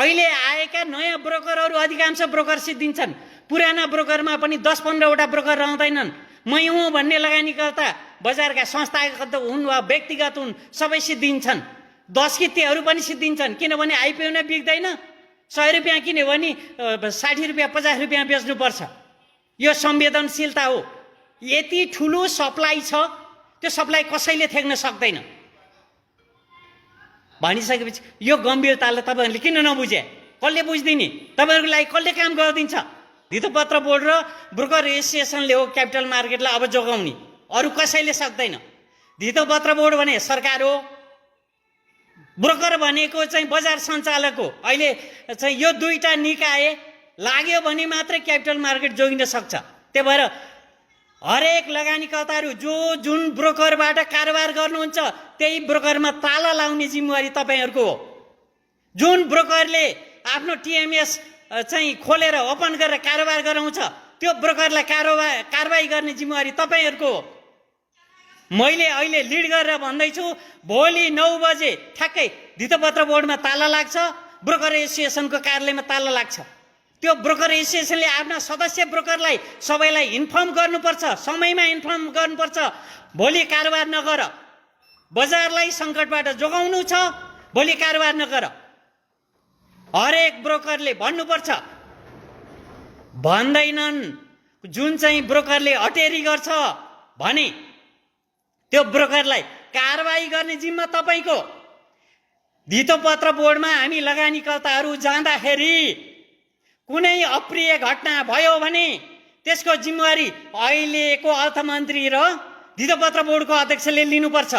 अहिले आएका नयाँ ब्रोकरहरू अधिकांश ब्रोकर सिद्धिन्छन्। पुराना ब्रोकरमा पनि 10-15 वटा ब्रोकर रहँदैनन्। मै हुँ भन्ने लगानीकर्ता बजारका संस्थागत हुन् वा व्यक्तिगत हुन्, सबै सिद्धिन्छन्। 10 कित्तेहरू पनि सिद्धिन्छन्, किनभने आइपिओ नै बिक्दैन। 100 रुपियाँ किन्यो भने 60 रुपियाँ 50 रुपियाँ बेच्नुपर्छ। यो संवेदनशीलता हो। यति ठुलो सप्लाई छ, त्यो सप्लाई कसैले थ्याक्न सक्दैन। भनिसकेपछि यो गम्भीरतालाई तपाईँहरूले किन नबुझे? कसले बुझ्दिने? तपाईँहरूको लागि कसले काम गरिदिन्छ? धितोपत्र बोर्ड र ब्रोकर एसोसिएसनले हो क्यापिटल मार्केटलाई अब जोगाउने, अरू कसैले सक्दैन। धितोपत्र बोर्ड भने सरकार हो, ब्रोकर भनेको चाहिँ बजार सञ्चालक हो। अहिले चाहिँ यो दुईटा निकाय लाग्यो भने मात्रै क्यापिटल मार्केट जोगिन सक्छ। त्यही भएर हरेक लगानीकर्ताहरू जुन ब्रोकरबाट कारोबार गर्नुहुन्छ त्यही ब्रोकरमा ताला लाउने जिम्मेवारी तपाईँहरूको हो। जुन ब्रोकरले आफ्नो टिएमएस चाहिँ खोलेर ओपन गरेर कारोबार गराउँछ त्यो ब्रोकरलाई कारबाही गर्ने जिम्मेवारी तपाईँहरूको हो। मैले अहिले लिड गरेर भन्दैछु, भोलि 9 बजे ठ्याक्कै धितोपत्र बोर्डमा ताला लाग्छ, ब्रोकर एसोसिएसनको कार्यालयमा ताला लाग्छ। त्यो ब्रोकर एसोसिएसनले आफ्ना सदस्य ब्रोकरलाई सबैलाई इन्फर्म गर्नुपर्छ, समयमा इन्फर्म गर्नुपर्छ। भोलि कारोबार नगर, बजारलाई सङ्कटबाट जोगाउनु छ, भोलि कारोबार नगर। हरेक ब्रोकरले भन्नुपर्छ। भन्दैनन्। जुन चाहिँ ब्रोकरले अटेरी गर्छ भने त्यो ब्रोकरलाई कारबाही गर्ने जिम्मा तपाईँको। धितोपत्र बोर्डमा हामी लगानीकर्ताहरू जाँदाखेरि कुनै अप्रिय घटना भयो भने त्यसको जिम्मेवारी अहिलेको अर्थमन्त्री र धितोपत्र बोर्डको अध्यक्षले लिनुपर्छ।